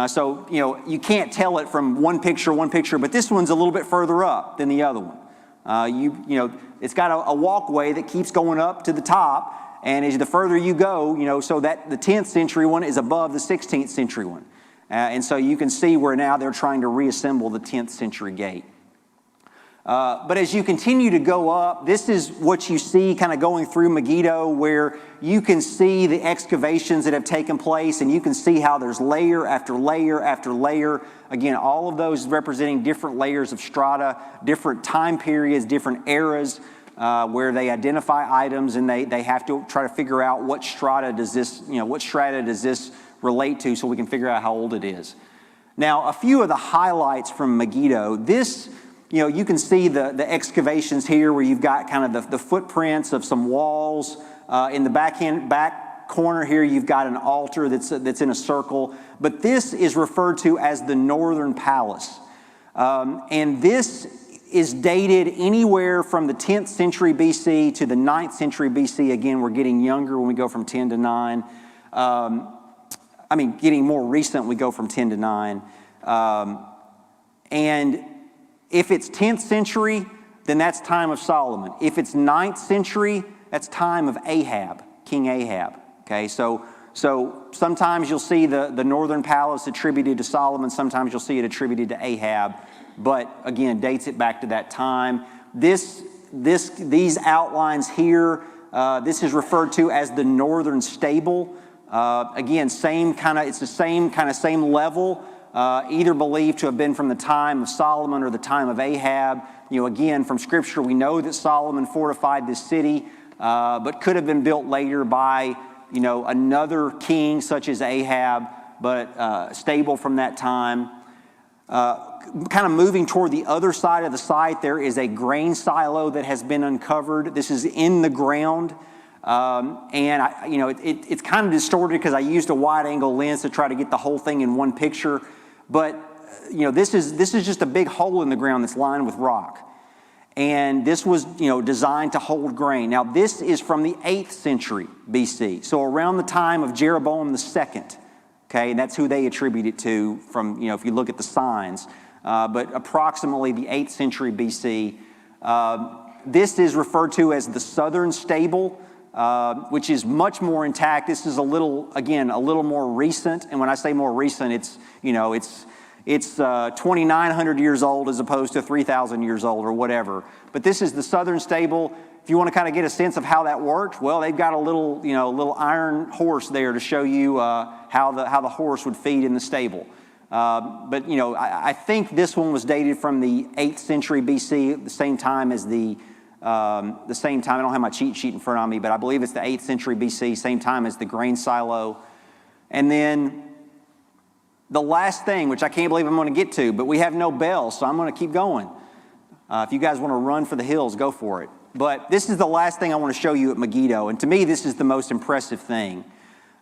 So, you can't tell it from one picture, but this one's a little bit further up than the other one. It's got a walkway that keeps going up to the top, and as the further you go, so that the 10th century one is above the 16th century one. And so you can see where now they're trying to reassemble the 10th century gate. But as you continue to go up, this is what you see kind of going through Megiddo, where you can see the excavations that have taken place, and you can see how there's layer after layer after layer. Again, all of those representing different layers of strata, different time periods, different eras, where they identify items, and they have to try to figure out what strata does this relate to, so we can figure out how old it is. Now, a few of the highlights from Megiddo. This, you can see the excavations here where you've got kind of the footprints of some walls. In the back corner here, you've got an altar that's in a circle. But this is referred to as the Northern Palace. And this is dated anywhere from the 10th century BC to the 9th century BC. Again, we're getting younger when we go from 10 to 9. Getting more recent, we go from 10 to 9. And if it's 10th century, then that's time of Solomon. If it's 9th century, that's time of Ahab, King Ahab. Okay, so sometimes you'll see the Northern Palace attributed to Solomon, sometimes you'll see it attributed to Ahab, but again, dates it back to that time. These outlines here, this is referred to as the Northern Stable. Again, it's the same level, either believed to have been from the time of Solomon or the time of Ahab. Again, from Scripture, we know that Solomon fortified this city, but could have been built later by, another king such as Ahab, but stable from that time. Kind of moving toward the other side of the site, there is a grain silo that has been uncovered. This is in the ground. It's kind of distorted because I used a wide-angle lens to try to get the whole thing in one picture. But this is just a big hole in the ground that's lined with rock, and this was designed to hold grain. Now this is from the 8th century BC, so around the time of Jeroboam II. Okay, and that's who they attribute it to. From if you look at the signs, but approximately the 8th century BC. This is referred to as the Southern Stable, which is much more intact. This is a little more recent. And when I say more recent, it's 2,900 years old as opposed to 3,000 years old or whatever. But this is the Southern Stable. If you want to kind of get a sense of how that worked, well, they've got a little iron horse there to show you how the horse would feed in the stable. But I think this one was dated from the 8th century BC, the same time as the same time. I don't have my cheat sheet in front of me, but I believe it's the 8th century BC, same time as the grain silo. And then the last thing, which I can't believe I'm going to get to, but we have no bell, so I'm going to keep going. If you guys want to run for the hills, go for it. But this is the last thing I want to show you at Megiddo, and to me, this is the most impressive thing.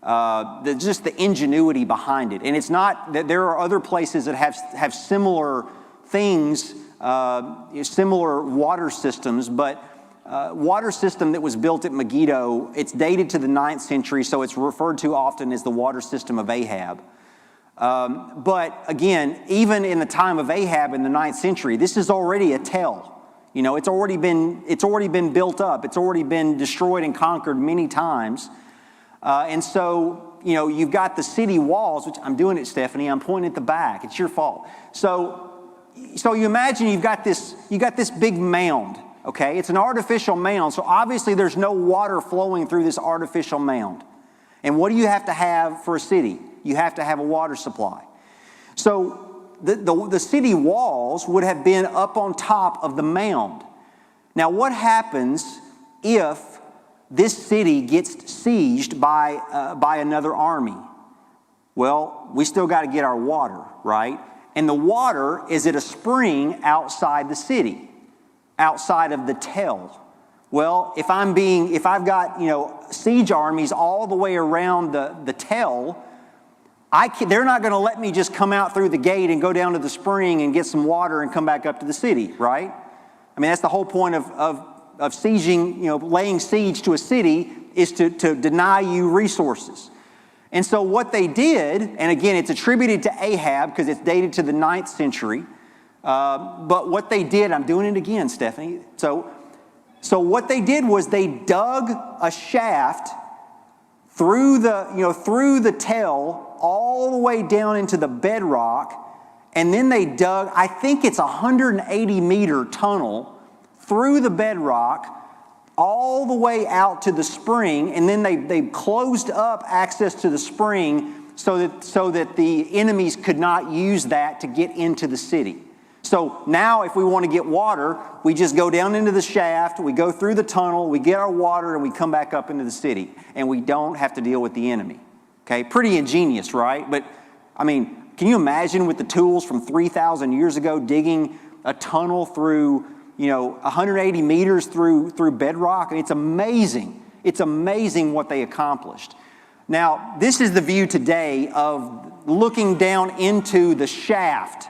Just the ingenuity behind it. And it's not that there are other places that have similar things, similar water systems, but water system that was built at Megiddo, it's dated to the 9th century, so it's referred to often as the water system of Ahab. But again, even in the time of Ahab in the 9th century, this is already a tell. You know, it's already been built up. It's already been destroyed and conquered many times. And so, you know, you've got the city walls, which I'm doing it, Stephanie. I'm pointing at the back. It's your fault. So you imagine you got this big mound. Okay, it's an artificial mound. So obviously there's no water flowing through this artificial mound. And what do you have to have for a city? You have to have a water supply. So the city walls would have been up on top of the mound. Now what happens if this city gets sieged by another army? Well, we still got to get our water, right? And the water is at a spring outside the city, outside of the tell. Well, if I've got, you know, siege armies all the way around the tell, they're not going to let me just come out through the gate and go down to the spring and get some water and come back up to the city, right? I mean, that's the whole point of sieging, you know, laying siege to a city is to deny you resources. And so what they did, and again, it's attributed to Ahab because it's dated to the 9th century. But what they did, I'm doing it again, Stephanie. So what they did was they dug a shaft through the tell all the way down into the bedrock, and then they dug, I think it's a 180-meter tunnel through the bedrock all the way out to the spring, and then they closed up access to the spring so that the enemies could not use that to get into the city. So now if we want to get water, we just go down into the shaft, we go through the tunnel, we get our water, and we come back up into the city. And we don't have to deal with the enemy. Okay, pretty ingenious, right? But, I mean, can you imagine with the tools from 3,000 years ago digging a tunnel through, 180 meters through bedrock? I mean, it's amazing. It's amazing what they accomplished. Now, this is the view today of looking down into the shaft.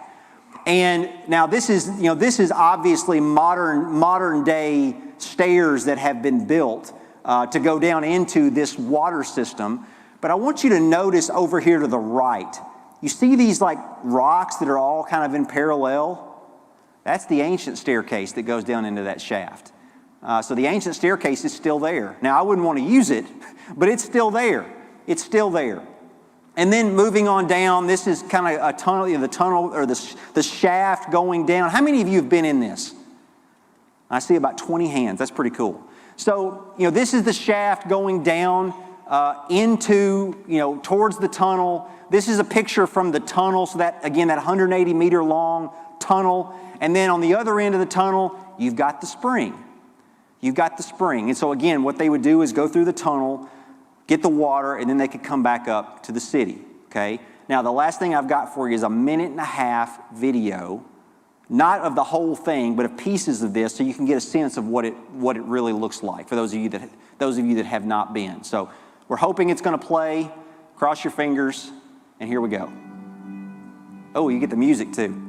And now this is obviously modern day stairs that have been built to go down into this water system. But I want you to notice over here to the right. You see these like rocks that are all kind of in parallel? That's the ancient staircase that goes down into that shaft. So the ancient staircase is still there. Now I wouldn't want to use it, but it's still there. It's still there. And then moving on down, this is kind of a tunnel, the tunnel or the shaft going down. How many of you have been in this? I see about 20 hands. That's pretty cool. So, this is the shaft going down into, towards the tunnel. This is a picture from the tunnel. So that 180 meter long tunnel. And then on the other end of the tunnel, you've got the spring. You've got the spring. And so again, what they would do is go through the tunnel, get the water, and then they could come back up to the city, okay? Now, the last thing I've got for you is a 1.5-minute video, not of the whole thing, but of pieces of this, so you can get a sense of what it really looks like for those of you that have not been. So we're hoping it's going to play. Cross your fingers, and here we go. Oh, you get the music too.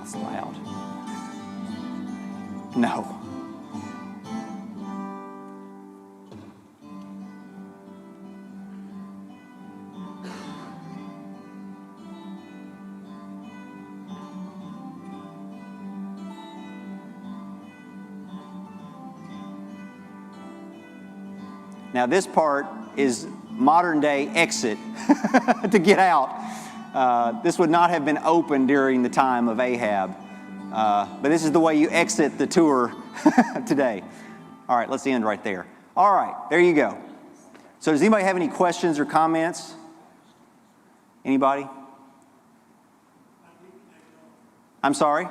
That's loud. No. Now this part is modern day exit to get out. This would not have been open during the time of Ahab. But this is the way you exit the tour today. All right, let's end right there. All right, there you go. So does anybody have any questions or comments? Anybody? I'm sorry?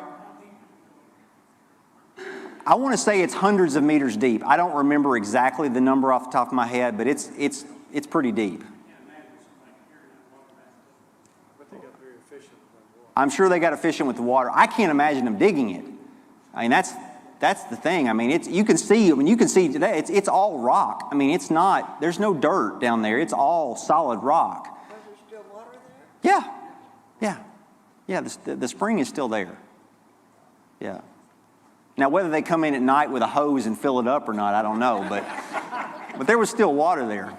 I want to say it's hundreds of meters deep. I don't remember exactly the number off the top of my head, but it's pretty deep. But they got very efficient with water. I'm sure they got efficient with the water. I can't imagine them digging it. I mean, that's the thing. I mean, you can see today, it's all rock. I mean, it's not, there's no dirt down there. It's all solid rock. Is there still water there? Yeah, the spring is still there. Yeah. Now, whether they come in at night with a hose and fill it up or not, I don't know, but there was still water there.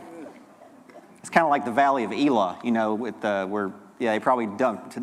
It's kind of like the Valley of Elah, with where they probably dumped